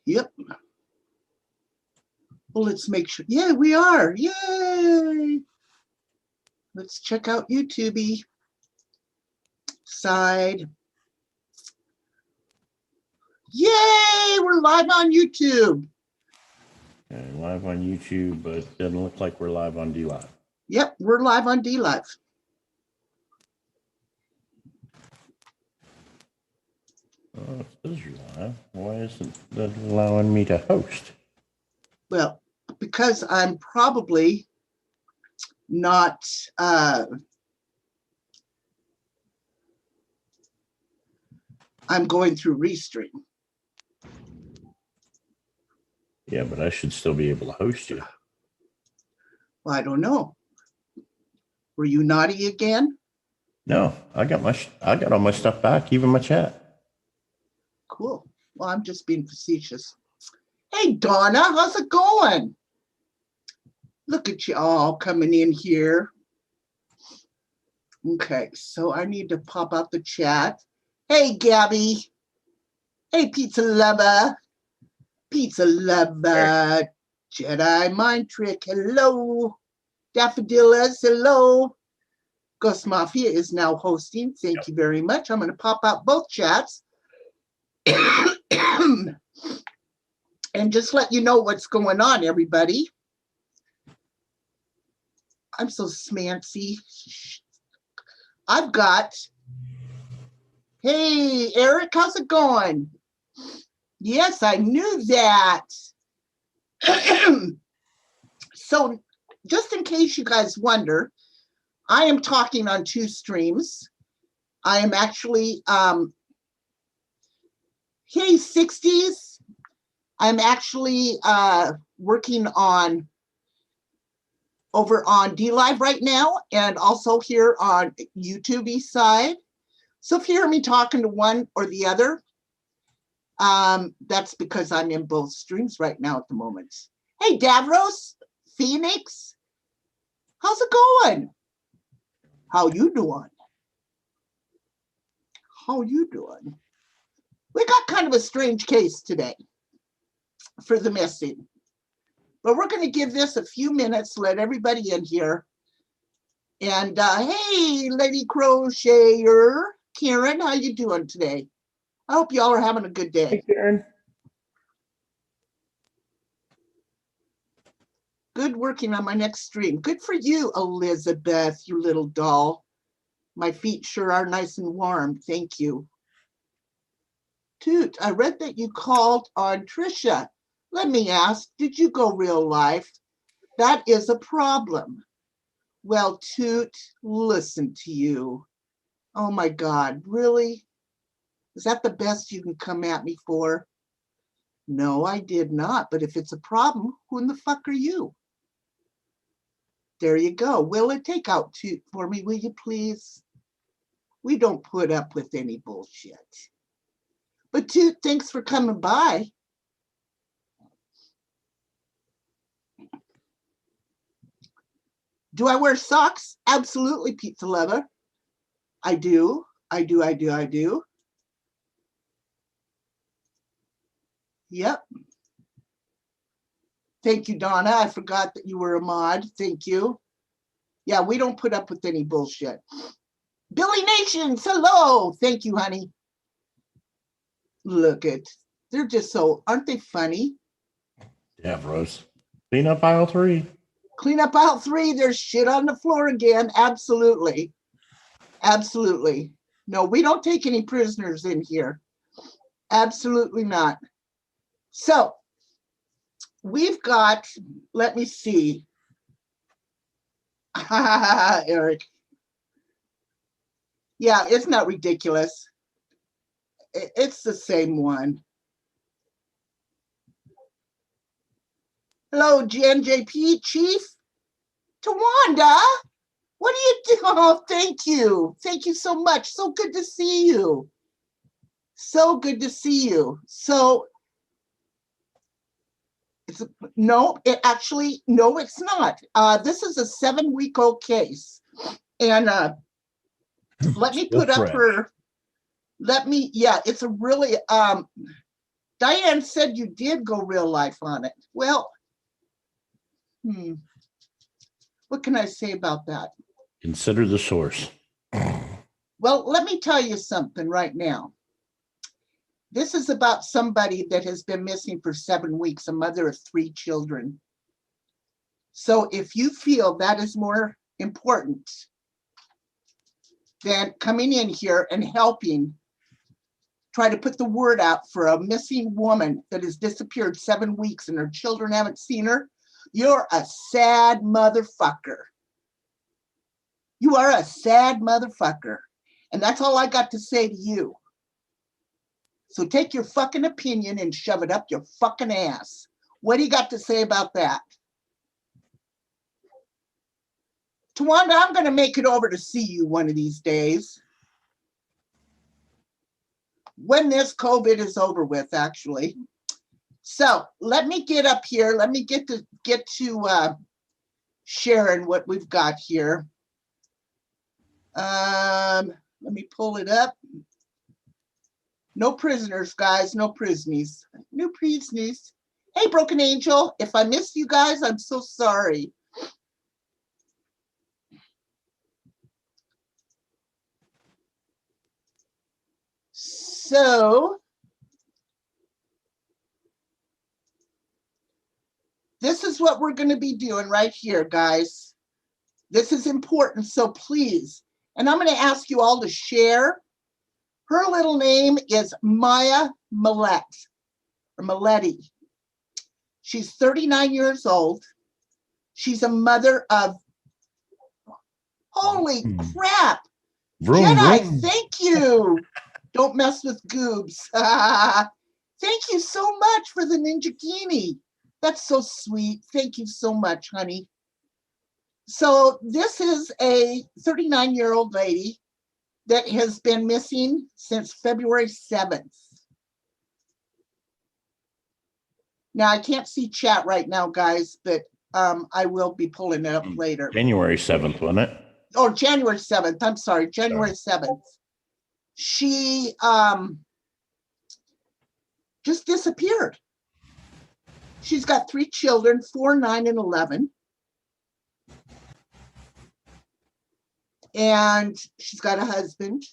Yep. Well, let's make sure. Yeah, we are. Yay. Let's check out YouTube side. Yay, we're live on YouTube. Okay, live on YouTube, but it doesn't look like we're live on DLive. Yep, we're live on DLive. Oh, it says you're live. Why isn't that allowing me to host? Well, because I'm probably not I'm going through Restream. Yeah, but I should still be able to host you. Well, I don't know. Were you naughty again? No, I got all my stuff back, even my chat. Cool. Well, I'm just being facetious. Hey, Donna, how's it going? Look at you all coming in here. Okay, so I need to pop out the chat. Hey, Gabby. Hey, pizza lover. Pizza lover. Hey. Jedi mind trick. Hello. Daffodillas. Hello. Ghost Mafia is now hosting. Thank you very much. I'm going to pop out both chats. And just let you know what's going on, everybody. I'm so smancy. I've got, hey, Eric, how's it going? Yes, I knew that. So just in case you guys wonder, I am talking on 2 streams. I am actually, hey, 60s. I'm actually working on over on DLive right now and also here on YouTube side. So if you hear me talking to one or the other, that's because I'm in both streams right now at the moment. Hey, Davros, Phoenix, how's it going? How you doing? How you doing? We got kind of a strange case today for the missing. But we're going to give this a few minutes, let everybody in here. And hey, Lady Crocheter, Karen, how you doing today? I hope y'all are having a good day. Hey, Karen. Good working on my next stream. Good for you, Elizabeth, you little doll. My feet sure are nice and warm. Thank you. Toot, I read that you called on Trisha. Let me ask, did you go real life? That is a problem. Well, Toot, listen to you. Oh my God, really? Is that the best you can come at me for? No, I did not. But if it's a problem, who in the fuck are you? There you go. Will it take out Toot for me, will you please? We don't put up with any bullshit. But Toot, thanks for coming by. Do I wear socks? Absolutely, pizza lover. I do. Yep. Thank you, Donna. I forgot that you were a mod. Thank you. Yeah, we don't put up with any bullshit. Billy Nations, hello. Thank you, honey. Look at, they're just so, aren't they funny? Yeah, Rose. Clean up aisle 3. Clean up aisle 3. There's shit on the floor again. Absolutely. Absolutely. No, we don't take any prisoners in here. Absolutely not. So we've got, let me see. Eric. Yeah, it's not ridiculous. It's the same one. Hello, GNJP Chief. Tawanda, what are you doing? Oh, thank you. Thank you so much. So good to see you. So good to see you. So, no, it's not. This is a 7-week-old case. And let me put up her, yeah, it's a really, Diane said you did go real life on it. Well, what can I say about that? Consider the source. Well, let me tell you something right now. This is about somebody that has been missing for 7 weeks, a mother of 3 children. So if you feel that is more important than coming in here and helping try to put the word out for a missing woman that has disappeared 7 weeks and her children haven't seen her, you're a sad motherfucker. You are a sad motherfucker. And that's all I got to say to you. So take your fucking opinion and shove it up your fucking ass. What do you got to say about that? Tawanda, I'm going to make it over to see you one of these days. When this COVID is over with, actually. So let me get up here. Let me get to sharing what we've got here. Let me pull it up. No prisoners, guys. No prisonies. No prisonies. Hey, Broken Angel. If I missed you guys, I'm so sorry. So this is what we're going to be doing right here, guys. This is important, so please. And I'm going to ask you all to share. Her little name is Maya Millete, or Millete. She's 39 years old. She's a mother of, holy crap. Vroom, Jedi, vroom. thank you. Don't mess with goobs. Thank you so much for the Ninjagini. That's so sweet. Thank you so much, honey. So this is a 39-year-old lady that has been missing since February 7th. Now, I can't see chat right now, guys, but I will be pulling it up later. January 7th, wasn't it? Oh, January 7th. I'm sorry, January 7th. She just disappeared. She's got 3 children, 4, 9, and 11. And she's got a husband,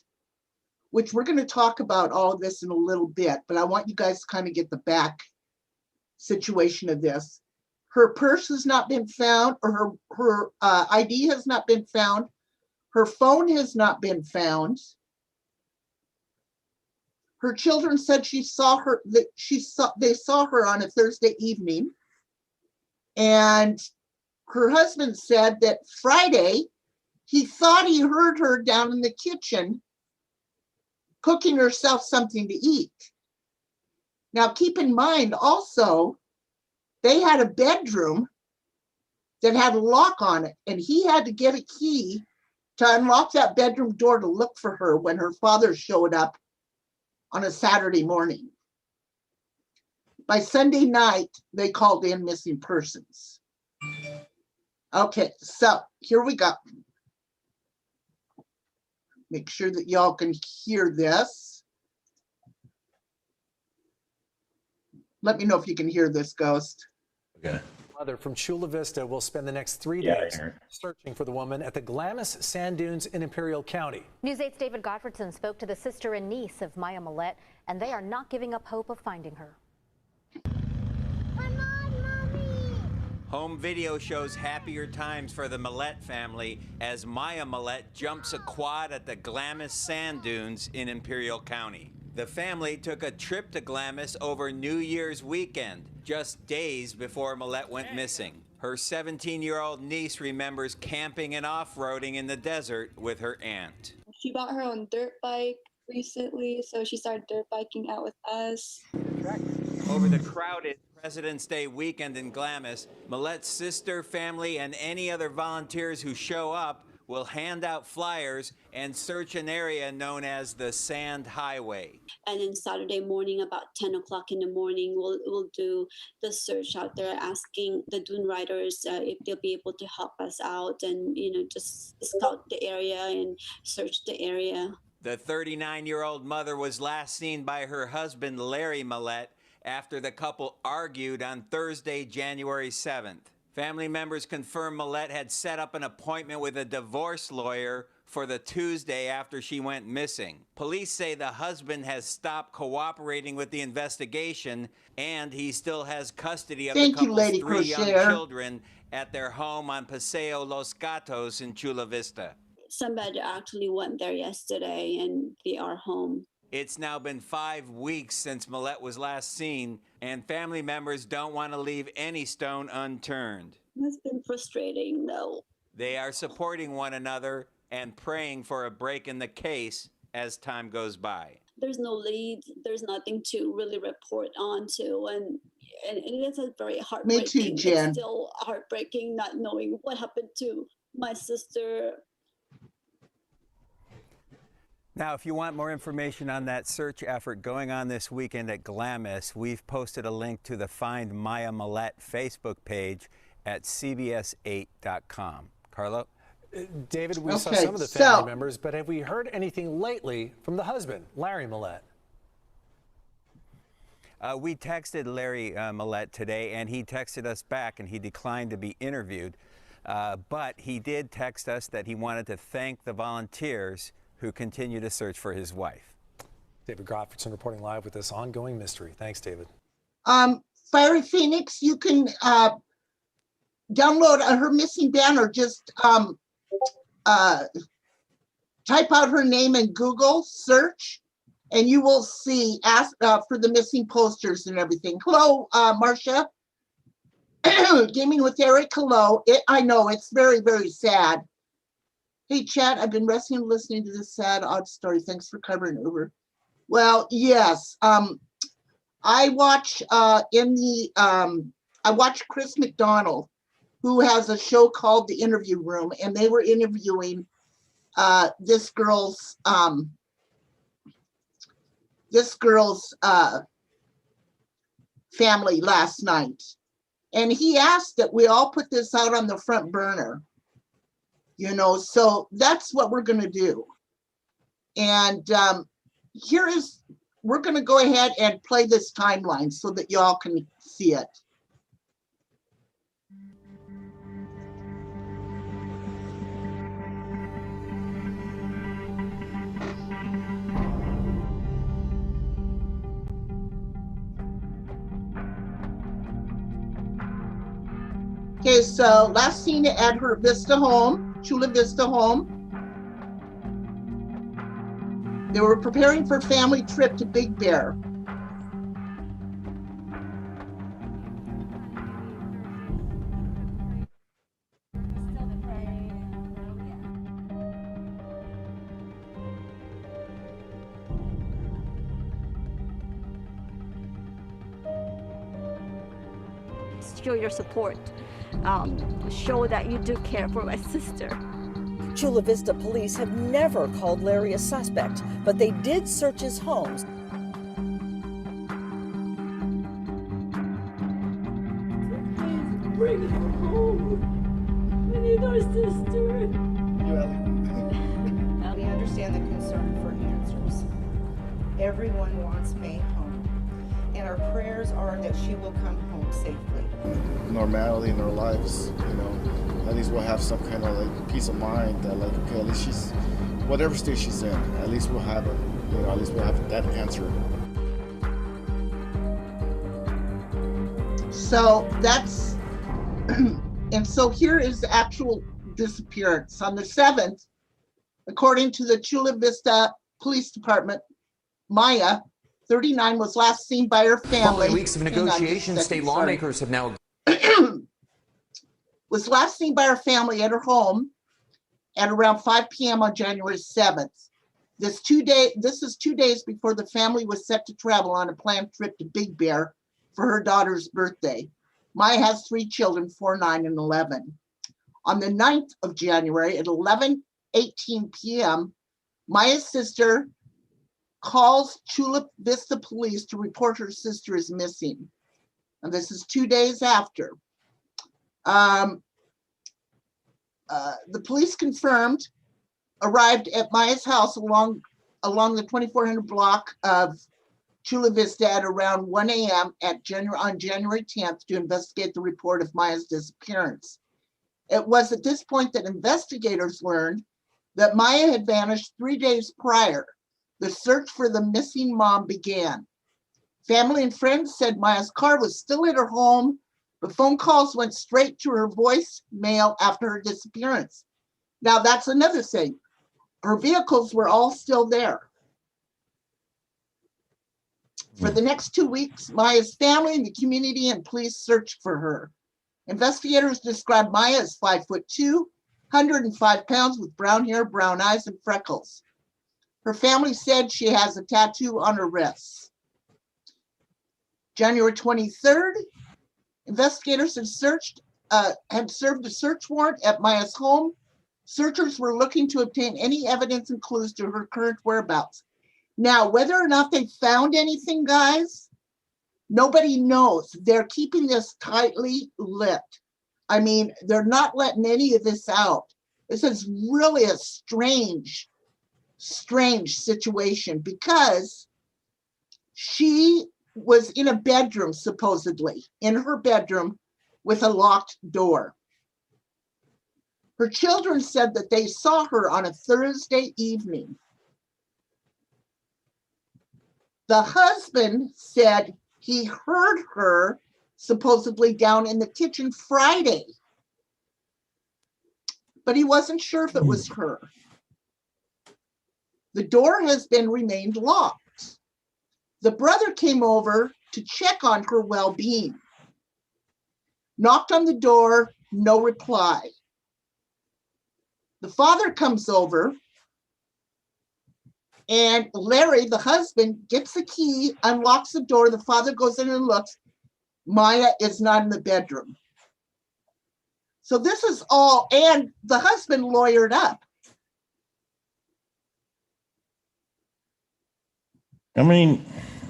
which we're going to talk about all of this in a little bit, but I want you guys to kind of get the back situation of this. Her purse has not been found, or her ID has not been found. Her phone has not been found. Her children said they saw her on a Thursday evening. And her husband said that Friday, he thought he heard her down in the kitchen cooking herself something to eat. Now, keep in mind also, they had a bedroom that had a lock on it, and he had to get a key to unlock that bedroom door to look for her when her father showed up on a Saturday morning. By Sunday night, they called in missing persons. Okay, so here we go. Make sure that y'all can hear this. Let me know if you can hear this, Ghost. Okay. Mother from Chula Vista will spend the next 3 days searching for the woman at the Glamis Sand Dunes in Imperial County. News 8's David Gottfredson spoke to the sister and niece of Maya Millete, and they are not giving up hope of finding her. Come on, Mommy! Home video shows happier times for the Millete family as Maya Millete jumps a quad at the Glamis Sand Dunes in Imperial County. The family took a trip to Glamis over New Year's weekend, just days before Millete went missing. Her 17-year-old niece remembers camping and off-roading in the desert with her aunt. She bought her own dirt bike recently, so she started dirt biking out with us. Over the crowded President's Day weekend in Glamis, Millete's sister, family, and any other volunteers who show up will hand out flyers and search an area known as the Sand Highway. And then Saturday morning, about 10 o'clock in the morning, we'll do the search out there, asking the dune riders if they'll be able to help us out and, just scout the area and search the area. The 39-year-old mother was last seen by her husband, Larry Millete, after the couple argued on Thursday, January 7th. Family members confirmed Millete had set up an appointment with a divorce lawyer for the Tuesday after she went missing. Police say the husband has stopped cooperating with the investigation, and he still has custody of the Thank you, couple's Lady 3 young Crochet. children at their home on Paseo Los Gatos in Chula Vista. Somebody actually went there yesterday and they are home. It's now been 5 weeks since Millete was last seen, and family members don't want to leave any stone unturned. It's been frustrating though. They are supporting one another and praying for a break in the case as time goes by. There's no leads, there's nothing to really report on to, and it is a very heartbreaking. Me too, Jen. It's still heartbreaking not knowing what happened to my sister. Now, if you want more information on that search effort going on this weekend at Glamis, we've posted a link to the Find Maya Millete Facebook page at cbs8.com. Carlo? David, we saw Okay, some of the family so- members, but have we heard anything lately from the husband, Larry Millete? We texted Larry Millete today, and he texted us back, and he declined to be interviewed. But he did text us that he wanted to thank the volunteers who continue to search for his wife. David Groffredson reporting live with this ongoing mystery. Thanks, David. Fiery Phoenix, you can download her missing banner. Just type out her name in Google search, and you will see ask for the missing posters and everything. Hello, Marcia. Gaming with Eric. Hello. I know it's very, very sad. Hey, Chad, I've been resting and listening to this sad, odd story. Thanks for covering Uber. Well, yes. I watch I watch Chris McDonald, who has a show called The Interview Room, and they were interviewing this girl's family last night. And he asked that we all put this out on the front burner. You know, so that's what we're going to do. And we're going to go ahead and play this timeline so that y'all can see it. Okay, so last seen at her Vista home, Chula Vista home. They were preparing for a family trip to Big Bear. Show your support. Show that you do care for my sister. Chula Vista police have never called Larry a suspect, but they did search his homes. Please bring her home. We need our sister. We understand the concern for answers. Everyone wants May home, and our prayers are that she will come home safely. Normality in their lives, you know, at least we'll have some kind of like peace of mind that like, okay, at least she's, whatever state she's in, at least we'll have it, you know, at least we'll have that answer. So that's, and so here is the actual disappearance. On the 7th, according to the Chula Vista Police Department, Maya, 39, was last seen by her family. Following weeks of negotiations, state lawmakers have now was last seen by her family at her home at around 5 p.m. on January 7th. This is 2 days before the family was set to travel on a planned trip to Big Bear for her daughter's birthday. Maya has 3 children, 4, 9, and 11. On the 9th of January at 11:18 p.m., Maya's sister calls Chula Vista police to report her sister is missing. And this is 2 days after. The police confirmed, arrived at Maya's house along the 2400 block of Chula Vista at around 1 a.m. on January 10th to investigate the report of Maya's disappearance. It was at this point that investigators learned that Maya had vanished 3 days prior. The search for the missing mom began. Family and friends said Maya's car was still at her home. The phone calls went straight to her voicemail after her disappearance. Now that's another thing. Her vehicles were all still there. For the next 2 weeks, Maya's family and the community and police searched for her. Investigators described Maya as 5'2", 105 pounds with brown hair, brown eyes, and freckles. Her family said she has a tattoo on her wrist. January 23rd, investigators had served a search warrant at Maya's home. Searchers were looking to obtain any evidence and clues to her current whereabouts. Now, whether or not they found anything, guys, nobody knows. They're keeping this tightly lipped. I mean, they're not letting any of this out. This is really a strange situation because she was in a bedroom, supposedly, in her bedroom with a locked door. Her children said that they saw her on a Thursday evening. The husband said he heard her supposedly down in the kitchen Friday, but he wasn't sure if it was her. The door has remained locked. The brother came over to check on her well-being. Knocked on the door, no reply. The father comes over, and Larry, the husband, gets the key, unlocks the door. The father goes in and looks. Maya is not in the bedroom. So this is all, and the husband lawyered up. I mean,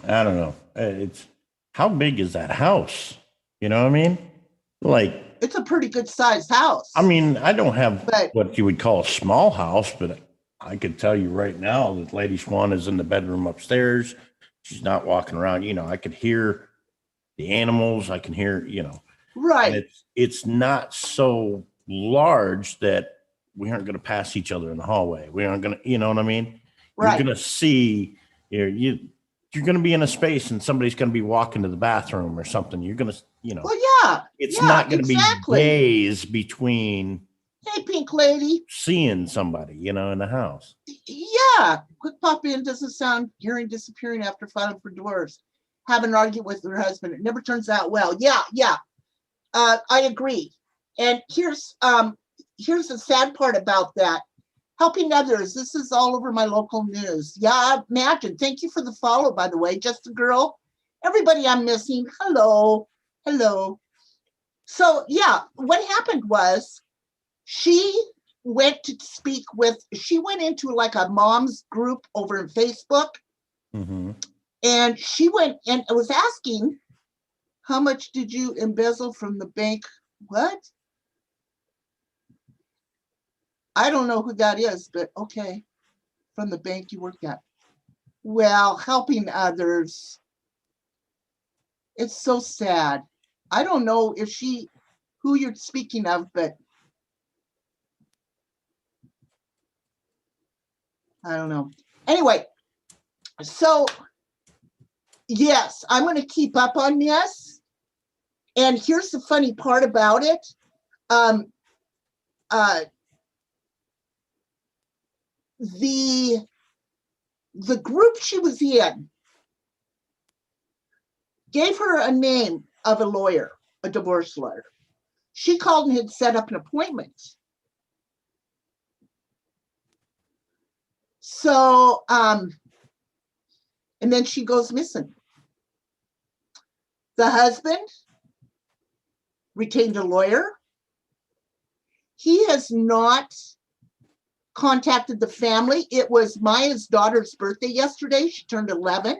I don't know. It's how big is that house? You know what I mean? Like, it's a pretty good sized house. I mean, I don't have what you would call a small house, but I could tell you right now that Lady Swan is in the bedroom upstairs. She's not walking around. You know, I could hear the animals. I can hear, you know. Right. And it's not so large that we aren't going to pass each other in the hallway. We aren't going to, you know what I mean? Right. You're going to see, you're going to be in a space and somebody's going to be walking to the bathroom or something. You're going to, you know. Well, yeah. It's not going to be days between. Hey, Pink Lady. Seeing somebody, you know, in the house. Yeah. Quick pop in, doesn't sound hearing disappearing after filing for divorce. Have an argument with her husband. It never turns out well. Yeah. I agree. And here's the sad part about that. Helping others. This is all over my local news. Yeah, imagine. Thank you for the follow, by the way. Just a girl. Everybody I'm missing. Hello. So yeah, what happened was she went into like a mom's group over in Facebook. Mm-hmm. And she went and was asking, how much did you embezzle from the bank? What? I don't know who that is, but okay. From the bank you work at. Well, helping others. It's so sad. I don't know if who you're speaking of, but I don't know. Anyway, so yes, I'm going to keep up on this. And here's the funny part about it. The group she was in gave her a name of a lawyer, a divorce lawyer. She called and had set up an appointment. So, and then she goes missing. The husband retained a lawyer. He has not contacted the family. It was Maya's daughter's birthday yesterday. She turned 11.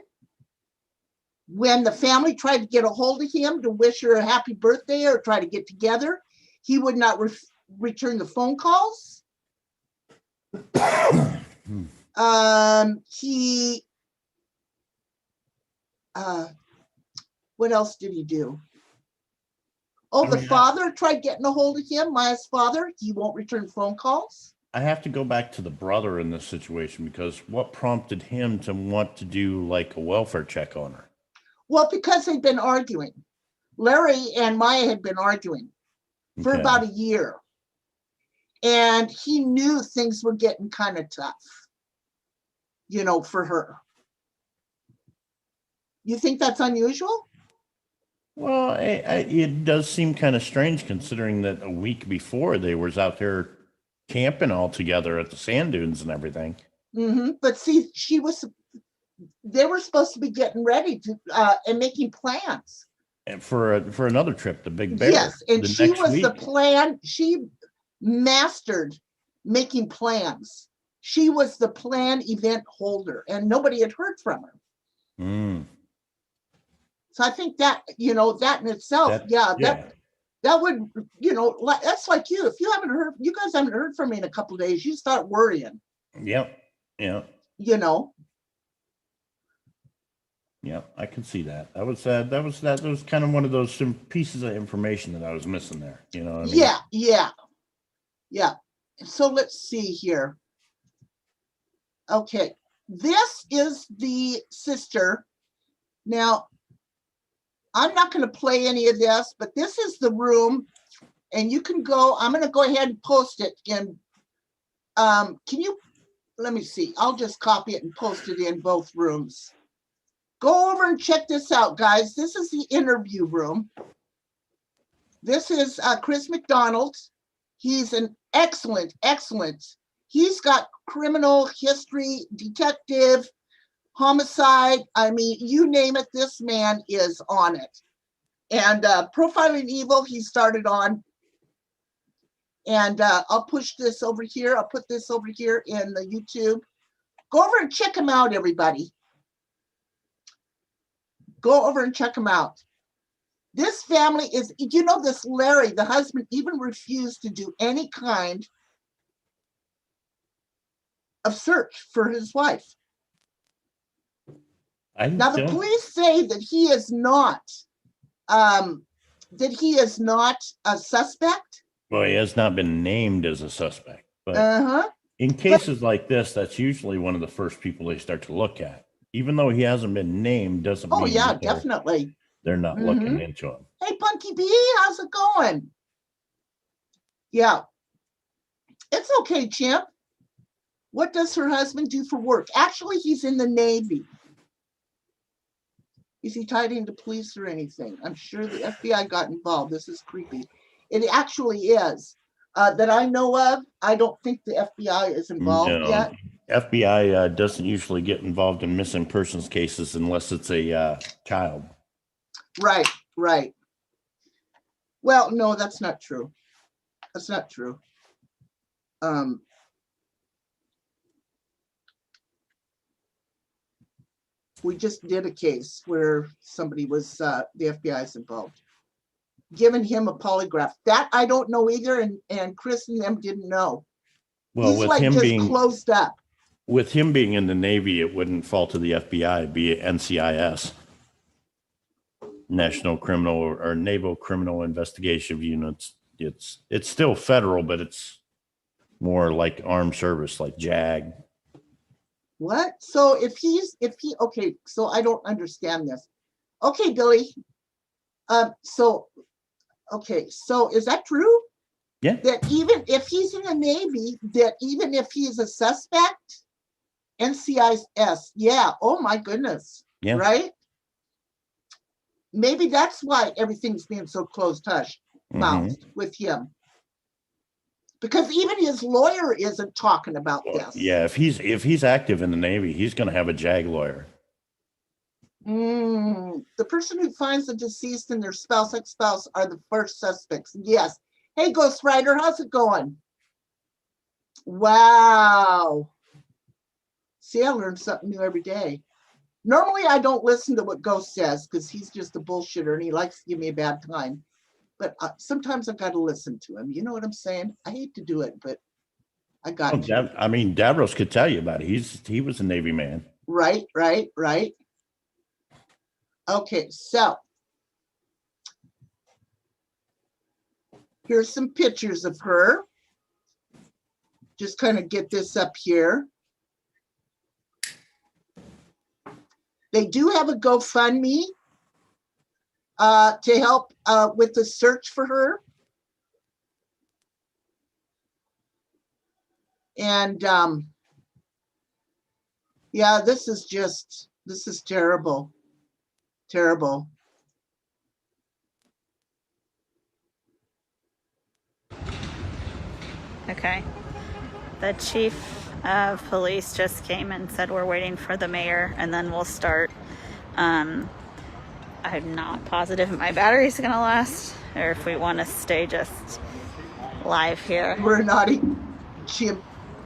When the family tried to get a hold of him to wish her a happy birthday or try to get together, he would not return the phone calls. He what else did he do? Oh, the father tried getting a hold of him, Maya's father. He won't return phone calls. I have to go back to the brother in this situation, because what prompted him to want to do like a welfare check on her? Well, because they've been arguing. Larry and Maya had been arguing for about a year. And he knew things were getting kind of tough, you know, for her. You think that's unusual? Well, it does seem kind of strange, considering that a week before they was out there camping all together at the sand dunes and everything. But see, they were supposed to be getting ready to and making plans. And for another trip, the Big Bear. Yes, and she was the plan. She mastered making plans. She was the plan event holder, and nobody had heard from her. So I think that, you know, that in itself, that would, you know, that's like you. If you guys haven't heard from me in a couple of days, you start worrying. Yep. Yeah. You know. Yeah, I can see that. That was kind of one of those pieces of information that I was missing there. You know what I mean? Yeah. So let's see here. Okay, this is the sister. Now, I'm not going to play any of this, but this is the room, and you can go. I'm going to go ahead and post it. And can you? Let me see. I'll just copy it and post it in both rooms. Go over and check this out, guys. This is the interview room. This is Chris McDonald. He's an excellent. He's got criminal history, detective, homicide. I mean, you name it, this man is on it. And Profiling Evil, he started on. And I'll push this over here. I'll put this over here in the YouTube. Go over and check him out, everybody. Go over and check him out. This family is, you know, this Larry, the husband, even refused to do any kind of search for his wife. Now the police say that he is not a suspect. Well, he has not been named as a suspect, but in cases like this, that's usually one of the first people they start to look at. Even though he hasn't been named, doesn't mean definitely they're not looking into him. Hey, Punky B, how's it going? Yeah, it's okay, Chimp. What does her husband do for work? Actually, he's in the Navy. Is he tied into police or anything? I'm sure the FBI got involved. This is creepy. It actually is. That I know of, I don't think the FBI is involved yet. FBI doesn't usually get involved in missing persons cases unless it's a child. Right. Well, no, that's not true. That's not true. We just did a case where somebody was, the FBI is involved. Giving him a polygraph. That I don't know either, and Chris and them didn't know. Well, he's with like him just being closed up. With him being in the Navy, it wouldn't fall to the FBI, it'd be NCIS, National Criminal or Naval Criminal Investigation Units. It's still federal, but it's more like armed service, like JAG. What? So okay, so I don't understand this. Okay, Billy. Okay, so is that true? Yeah. That even if he's in the Navy, that even if he's a suspect, NCIS, yeah, oh my goodness. Yeah. Right? Maybe that's why everything's being so closed mouthed with him. Because even his lawyer isn't talking about this. Yeah, if he's active in the Navy, he's gonna have a JAG lawyer. The person who finds the deceased and their spouse, ex-spouse are the first suspects. Yes. Hey, Ghost Rider, how's it going? Wow. See, I learn something new every day. Normally, I don't listen to what Ghost says because he's just a bullshitter and he likes to give me a bad time. But sometimes I've got to listen to him. You know what I'm saying? I hate to do it, but I got to. I mean, Davros could tell you about it. He was a Navy man. Right. Okay, so here's some pictures of her. Just kind of get this up here. They do have a GoFundMe to help with the search for her. And yeah, this is terrible, terrible. Okay. The chief of police just came and said we're waiting for the mayor and then we'll start. I'm not positive if my battery's gonna last or if we want to stay just live here. We're not even, Jim,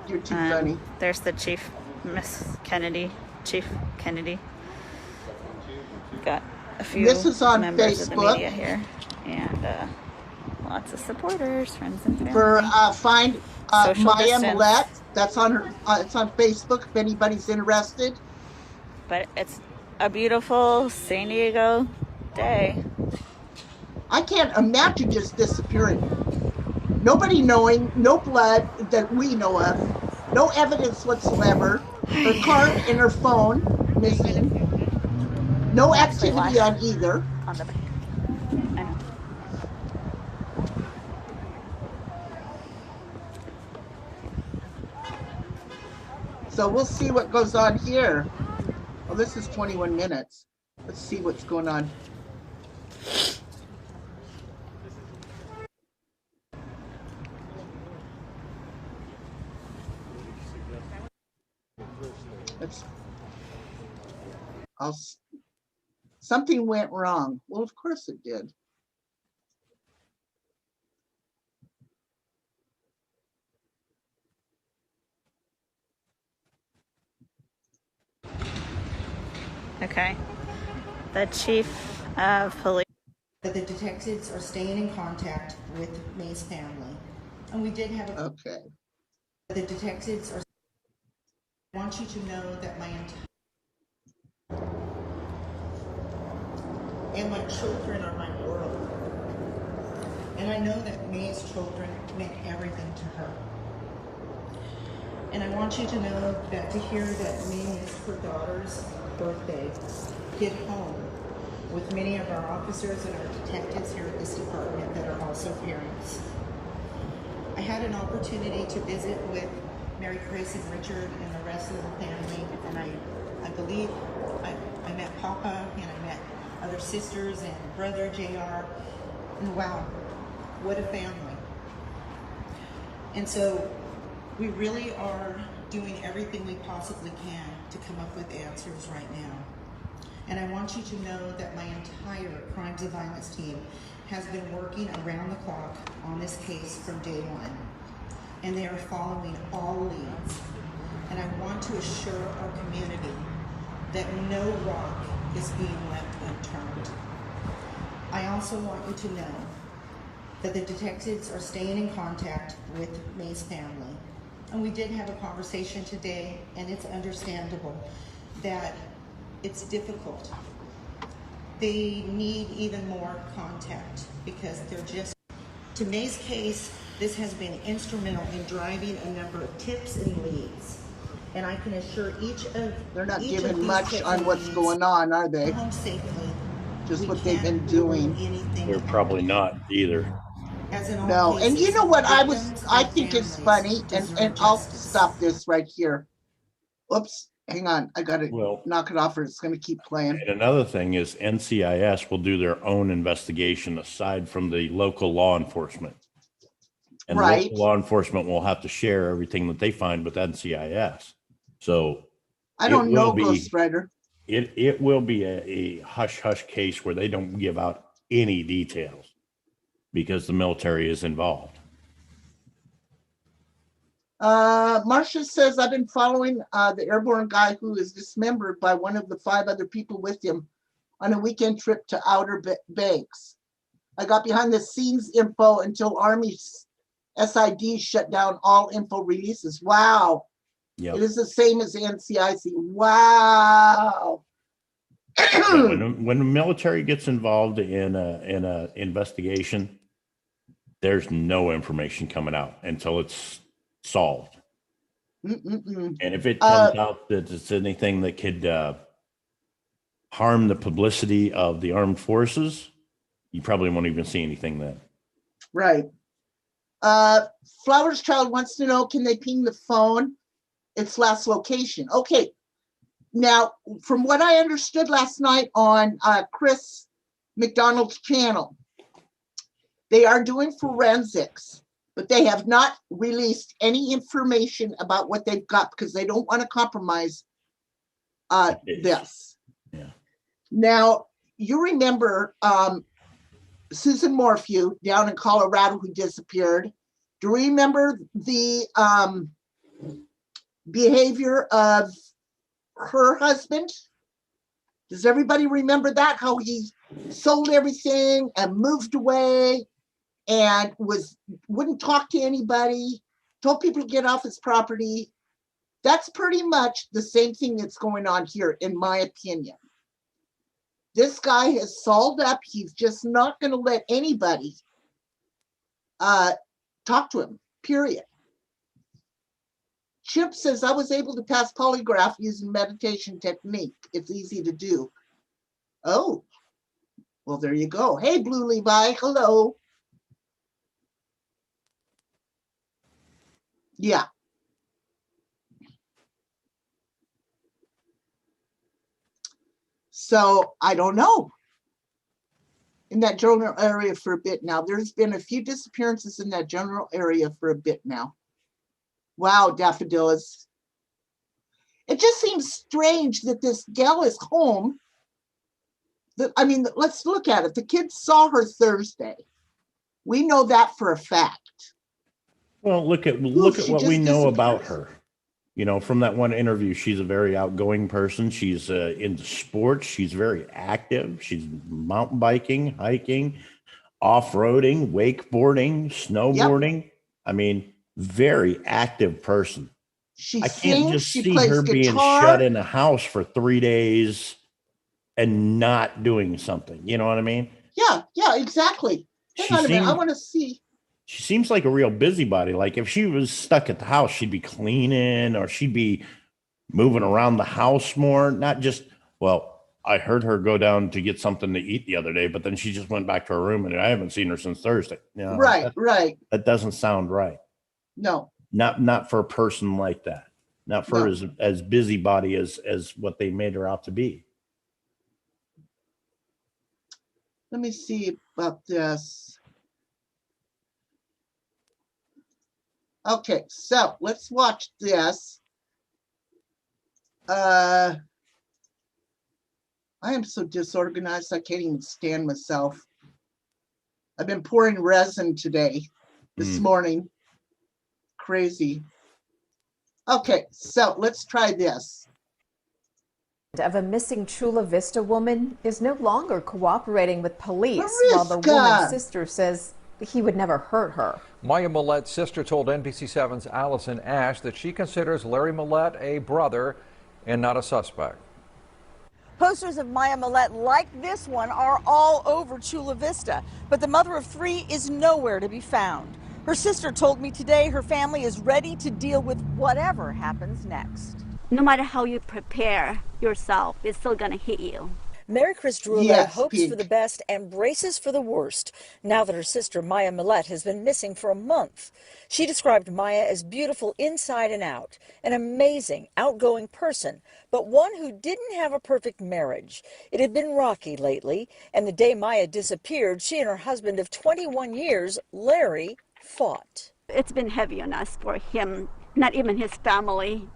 you're too funny. There's the chief, Chief Kennedy. Got a few this is on members Facebook. Of the media here and lots of supporters, friends and family. For find Maya Millete. That's on her. It's on Facebook if anybody's interested. But it's a beautiful San Diego day. I can't imagine just disappearing. Nobody knowing, no blood that we know of, no evidence whatsoever. Her card and her phone missing. No activity on either. On the back. I know. So we'll see what goes on here. Well, this is 21 minutes. Let's see what's going on. Something went wrong. Well, of course it did. Okay. The chief of police. The detectives are staying in contact with May's family. And we did have a... Okay. The detectives are... I want you to know that my entire... and my children are my world. And I know that May's children meant everything to her. And I want you to know that to hear that May missed her daughter's birthday, get home with many of our officers and our detectives here at this department that are also parents. I had an opportunity to visit with Mary Chris and Richard and the rest of the family, and I believe I met Papa and I met other sisters and brother JR, and wow, what a family. And so we really are doing everything we possibly can to come up with answers right now. And I want you to know that my entire crimes of violence team has been working around the clock on this case from day one. And they are following all leads. And I want to assure our community that no rock is being left unturned. I also want you to know that the detectives are staying in contact with May's family. And we did have a conversation today, and it's understandable that it's difficult. They need even more contact because they're just... To May's case, this has been instrumental in driving a number of tips and leads. And I can assure each of... They're not giving much on what's going on, are they? Home safely. Just what they've been doing. They're probably not either. No, and you know what I think is funny, and I'll stop this right here. Oops, hang on, I gotta knock it off or it's gonna keep playing. And another thing is NCIS will do their own investigation aside from the local law enforcement. And local law enforcement will have to share everything that they find with NCIS. So I don't know, Ghost Rider. It will be a hush-hush case where they don't give out any details because the military is involved. Marcia says, I've been following the airborne guy who is dismembered by one of the 5 other people with him on a weekend trip to Outer Banks. I got behind the scenes info until Army SID shut down all info releases. Wow. Yep. It is the same as NCIC. Wow. when the military gets involved in a investigation, there's no information coming out until it's solved. And if it comes out that it's anything that could harm the publicity of the armed forces, you probably won't even see anything then. Right. Flowers Child wants to know, can they ping the phone? Its last location. Okay. Now, from what I understood last night on Chris McDonald's channel, they are doing forensics, but they have not released any information about what they've got because they don't want to compromise this. Yeah. Now, you remember Susan Morphew down in Colorado who disappeared. Do you remember the behavior of her husband? Does everybody remember that? How he sold everything and moved away and wouldn't talk to anybody, told people to get off his property. That's pretty much the same thing that's going on here, in my opinion. This guy has sold up. He's just not going to let anybody talk to him, period. Chip says, I was able to pass polygraph using meditation technique. It's easy to do. Oh, well, there you go. Hey, Blue Levi, hello. Yeah. So I don't know. In that general area for a bit now. There's been a few disappearances in that general area for a bit now. Wow, Daffodillas. It just seems strange that this gal is home. I mean, let's look at it. The kids saw her Thursday. We know that for a fact. Well, look at what we know about her. You know, from that one interview, she's a very outgoing person. She's into sports. She's very active. She's mountain biking, hiking, off-roading, wakeboarding, snowboarding. Yep. I mean, very active person. I can't just see her being shut in a house for 3 days and not doing something. You know what I mean? Yeah, exactly. Hang on a minute. I want to see. She seems like a real busybody. Like if she was stuck at the house, she'd be cleaning or she'd be moving around the house more. Not just, well, I heard her go down to get something to eat the other day, but then she just went back to her room and I haven't seen her since Thursday. You know, right. That doesn't sound right. No. Not for a person like that. Not for as busybody as what they made her out to be. Let me see about this. Okay, so let's watch this. I am so disorganized, I can't even stand myself. I've been pouring resin today, this morning. Crazy. Okay, so let's try this. Of a missing Chula Vista woman is no longer cooperating with police, while the Mariska. woman's sister says he would never hurt her. Maya Millete's sister told NBC7's Allison Ash that she considers Larry Millete a brother and not a suspect. Posters of Maya Millete like this one are all over Chula Vista, but the mother of 3 is nowhere to be found. Her sister told me today her family is ready to deal with whatever happens next. No matter how you prepare yourself, it's still gonna hit you. Mary Chris Drula hopes for the best and braces for the worst now that her sister Maya Millete has been missing for a month. She described Maya as beautiful inside and out, an amazing, outgoing person, but one who didn't have a perfect marriage. It had been rocky lately, and the day Maya disappeared, she and her husband of 21 years, Larry, fought. It's been heavy on us for him, not even his family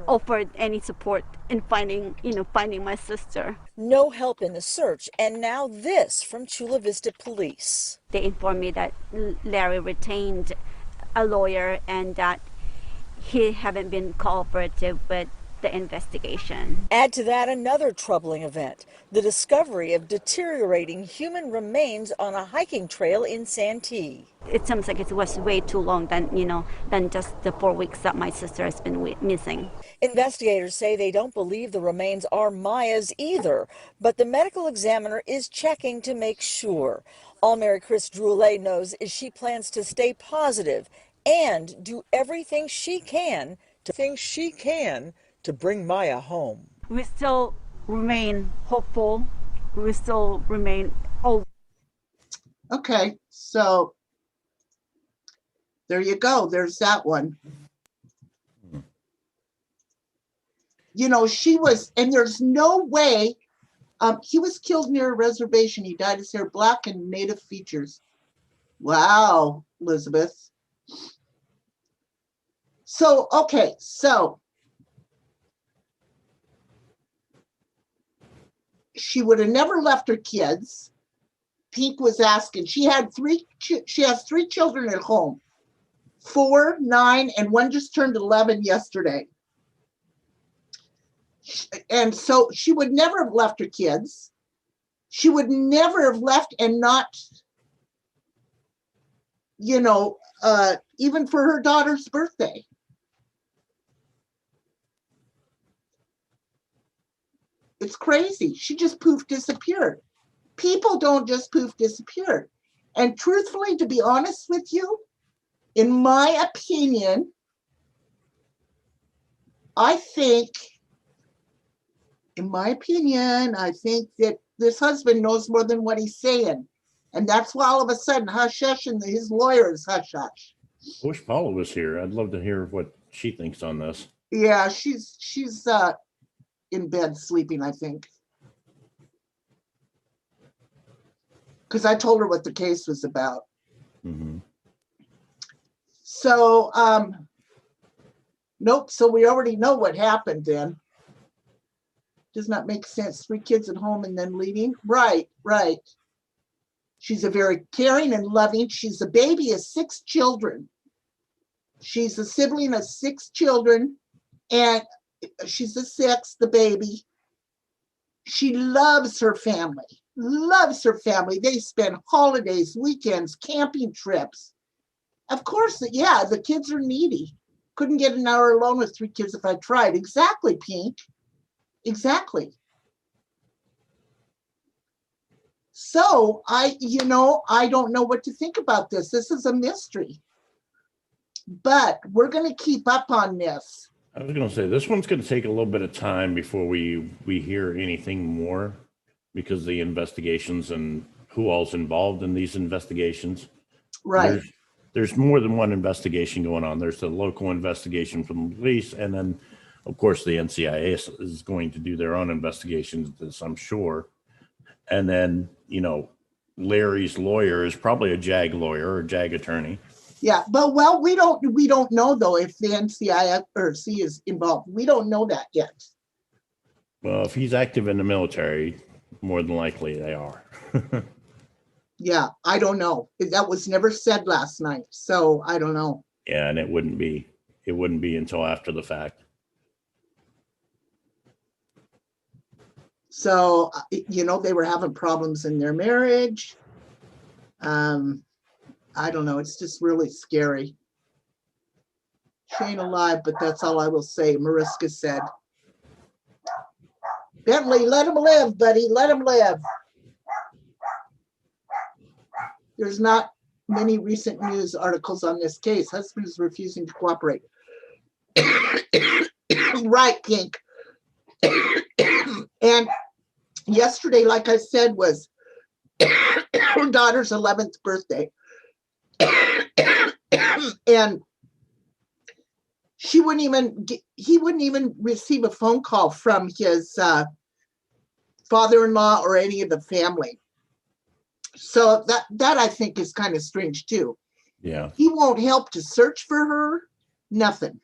offered any support in finding my sister. No help in the search, and now this from Chula Vista Police. They informed me that Larry retained a lawyer and that he haven't been cooperative with the investigation. Add to that another troubling event, the discovery of deteriorating human remains on a hiking trail in Santee. It seems like it was way too long than just the 4 weeks that my sister has been missing. Investigators say they don't believe the remains are Maya's either, but the medical examiner is checking to make sure. All Mary Chris Droulet knows is she plans to stay positive and do everything she can to bring Maya home. We still remain hopeful. We still remain hopeful. Okay, so there you go. There's that one. You know, she was, and there's no way, he was killed near a reservation. He dyed his hair black and native features. Wow, Elizabeth. So, okay, so she would have never left her kids. Pink was asking, she has 3 children at home, 4, 9, and one just turned 11 yesterday. And so she would never have left her kids. She would never have left and not, you know, even for her daughter's birthday. It's crazy. She just poof disappeared. People don't just poof disappear. And truthfully, to be honest with you, in my opinion, I think that this husband knows more than what he's saying. And that's why all of a sudden, hush hush, and his lawyer is hush hush. I wish Paula was here. I'd love to hear what she thinks on this. Yeah, she's in bed sleeping, I think. Because I told her what the case was about. Mm-hmm. So, nope. So we already know what happened then. Does not make sense. 3 kids at home and then leaving. Right. She's a very caring and loving. She's a baby of 6 children. She's a sibling of 6 children, and she's the 6th, the baby. She loves her family. They spend holidays, weekends, camping trips. Of course, yeah, the kids are needy. Couldn't get an hour alone with 3 kids if I tried. Exactly, Pink. Exactly. So I don't know what to think about this. This is a mystery. But we're going to keep up on this. I was going to say, this one's going to take a little bit of time before we hear anything more, because the investigations and who all's involved in these investigations. Right. There's more than one investigation going on. There's the local investigation from the police, and then, of course, the NCIS is going to do their own investigations of this, I'm sure. And then, you know, Larry's lawyer is probably a JAG lawyer or JAG attorney. Yeah, but we don't know though if the NCIS is involved. We don't know that yet. Well, if he's active in the military, more than likely they are. Yeah, I don't know. That was never said last night, so I don't know. Yeah, and it wouldn't be until after the fact. So, you know, they were having problems in their marriage. I don't know. It's just really scary. She ain't alive, but that's all I will say, Mariska said. Bentley, let him live, buddy. Let him live. There's not many recent news articles on this case. Husband is refusing to cooperate. Right, Pink. And yesterday, like I said, was her daughter's 11th birthday. And he wouldn't even receive a phone call from his father-in-law or any of the family. So that I think is kind of strange too. Yeah. He won't help to search for her. Nothing.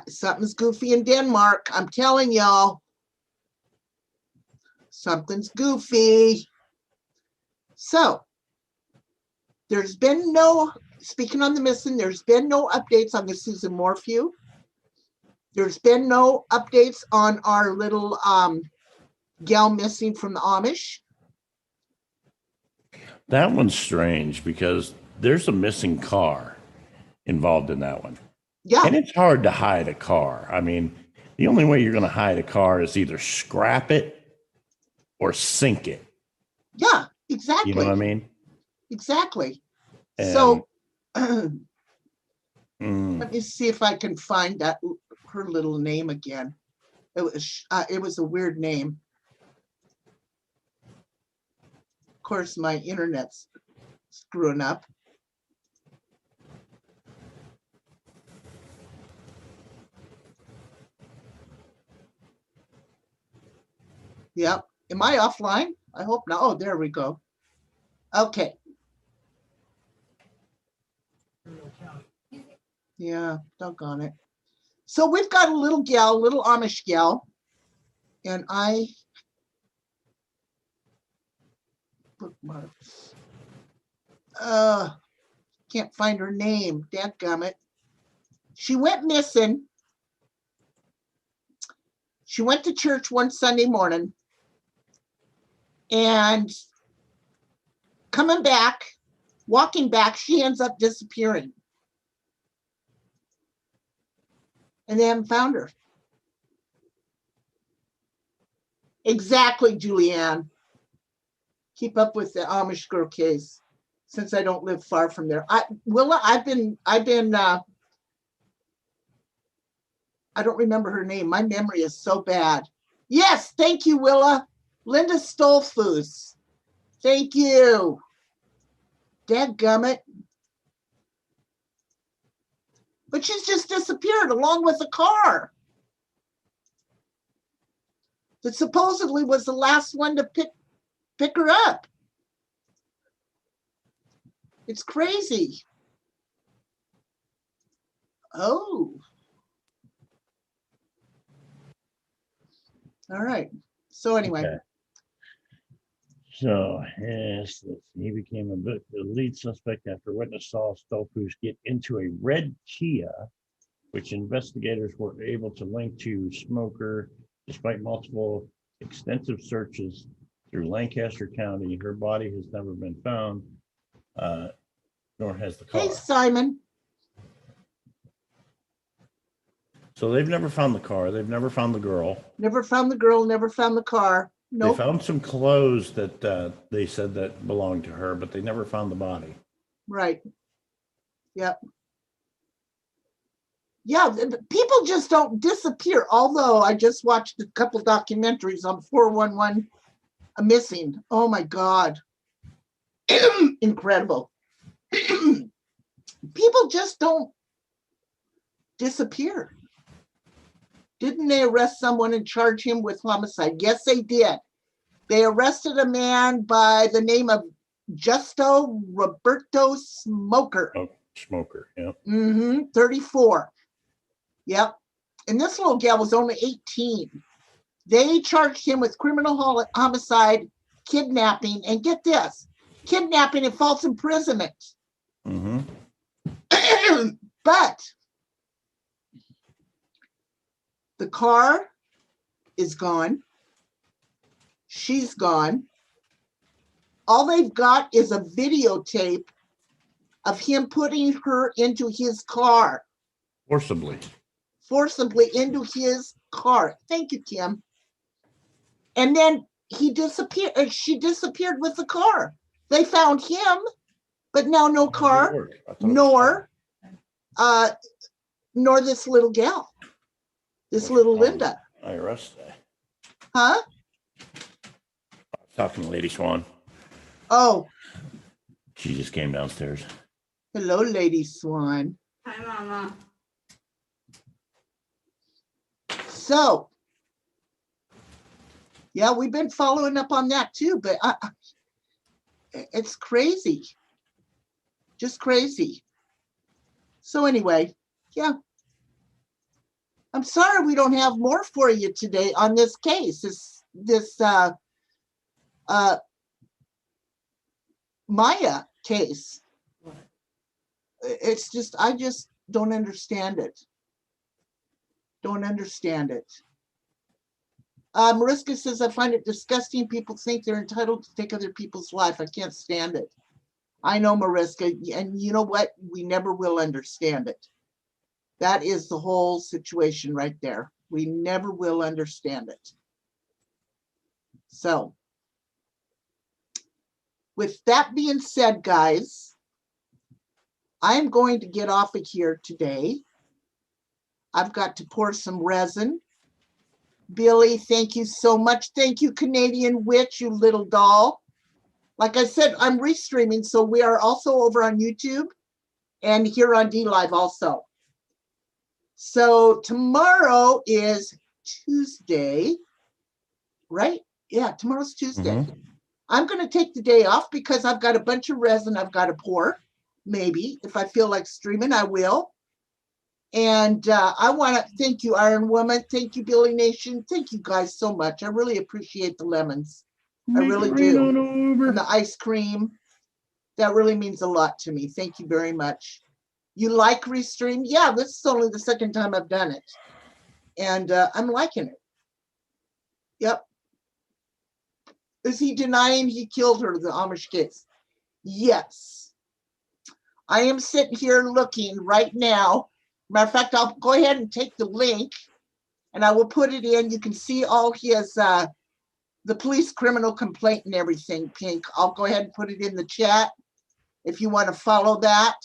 Something's goofy in Denmark. I'm telling y'all. Something's goofy. So there's been no, speaking on the missing, there's been no updates on the Susan Moore feud. There's been no updates on our little gal missing from the Amish. That one's strange because there's a missing car involved in that one. Yeah. And it's hard to hide a car. I mean, the only way you're going to hide a car is either scrap it or sink it. Yeah, exactly. You know what I mean? Exactly. And, so let me see if I can find that her little name again. It was a weird name. Of course, my internet's screwing up. Yep. Am I offline? I hope not. Oh, there we go. Okay. Yeah, doggone it. So we've got a little gal, little Amish gal, and I bookmarks. Can't find her name. Dadgummit. She went missing. She went to church one Sunday morning, and coming back, walking back, she ends up disappearing. And they haven't found her. Exactly, Julianne. Keep up with the Amish girl case, since I don't live far from there. Willa, I've been. I don't remember her name. My memory is so bad. Yes, thank you, Willa. Linda Stolfus. Thank you. Dadgummit. But she's just disappeared along with the car that supposedly was the last one to pick her up. It's crazy. Oh. All right. So anyway. Okay. So, yes, he became the lead suspect after witness saw Stolfus get into a red Kia, which investigators were able to link to smoker, despite multiple extensive searches through Lancaster County. Her body has never been found, nor has the car. Hey, Simon. So they've never found the car. They've never found the girl. Never found the girl, never found the car. Nope. They found some clothes that they said that belonged to her, but they never found the body. Right. Yep. Yeah, people just don't disappear. Although I just watched a couple documentaries on 411 missing. Oh my God. Incredible. People just don't disappear. Didn't they arrest someone and charge him with homicide? Yes, they did. They arrested a man by the name of Justo Roberto Smoker. Oh, Smoker, yeah. 34. Yep. And this little gal was only 18. They charged him with criminal homicide, kidnapping, and get this, kidnapping and false imprisonment. But the car is gone. She's gone. All they've got is a videotape of him putting her into his car. Forcibly Into his car. Thank you, Kim. And then he disappeared. She disappeared with the car. They found him, but now no car, nor this little gal, this little Linda. I arrested. Huh? Talking to Lady Swan. Oh. She just came downstairs. Hello, Lady Swan. Hi, Mama. So, yeah, we've been following up on that too, but it's crazy. Just crazy. So anyway, yeah. I'm sorry we don't have more for you today on this case. This Maya case. It's just, I just don't understand it. Don't understand it. Mariska says, I find it disgusting. People think they're entitled to take other people's life. I can't stand it. I know, Mariska, and you know what? We never will understand it. That is the whole situation right there. We never will understand it. So, with that being said, guys, I'm going to get off of here today. I've got to pour some resin. Billy, thank you so much. Thank you, Canadian Witch, you little doll. Like I said, I'm restreaming, so we are also over on YouTube and here on DLive also. So tomorrow is Tuesday, right? Yeah, tomorrow's Tuesday. I'm going to take the day off because I've got a bunch of resin I've got to pour. Maybe if I feel like streaming, I will. And I want to thank you, Iron Woman. Thank you, Billy Nation. Thank you guys so much. I really appreciate the lemons. I really do. And the ice cream. That really means a lot to me. Thank you very much. You like Restream? Yeah, this is only the second time I've done it. And I'm liking it. Yep. Is he denying he killed her, the Amish case? Yes. I am sitting here looking right now. Matter of fact, I'll go ahead and take the link and I will put it in. You can see all his, the police criminal complaint and everything, Pink. I'll go ahead and put it in the chat if you want to follow that.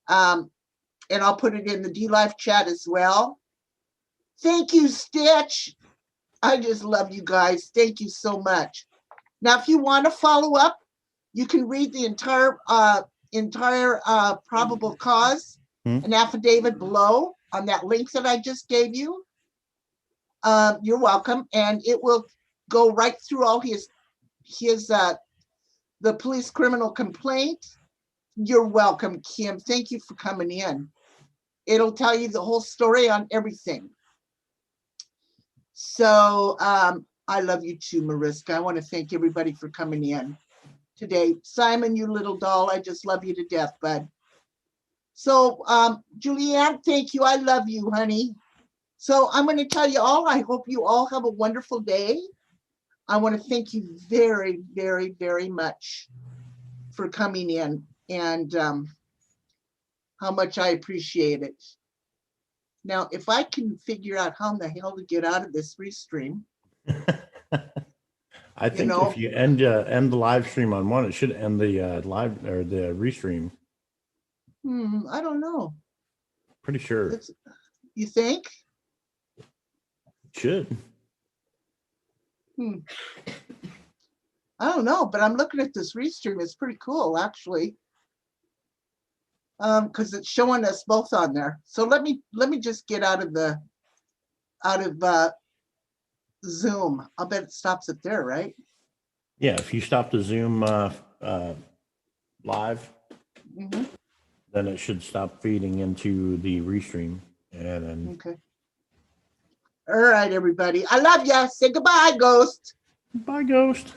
And I'll put it in the DLive chat as well. Thank you, Stitch. I just love you guys. Thank you so much. Now, if you want to follow up, you can read the entire probable cause and affidavit below on that link that I just gave you. You're welcome, and it will go right through all his the police criminal complaint. You're welcome, Kim. Thank you for coming in. It'll tell you the whole story on everything. So I love you too, Mariska. I want to thank everybody for coming in today. Simon, you little doll, I just love you to death, bud. So Julianne, thank you. I love you, honey. So I'm going to tell you all, I hope you all have a wonderful day. I want to thank you very, very, very much for coming in and how much I appreciate it. Now, if I can figure out how in the hell to get out of this restream. I think if you end the live stream on one, it should end the live or the restream. I don't know. Pretty sure. You think? Should. I don't know, but I'm looking at this restream. It's pretty cool, actually. Because it's showing us both on there. So let me just get out of Zoom. I'll bet it stops it there, right? Yeah, if you stop the Zoom live, then it should stop feeding into the restream. And then okay. All right, everybody. I love ya. Say goodbye, Ghost. Bye, Ghost.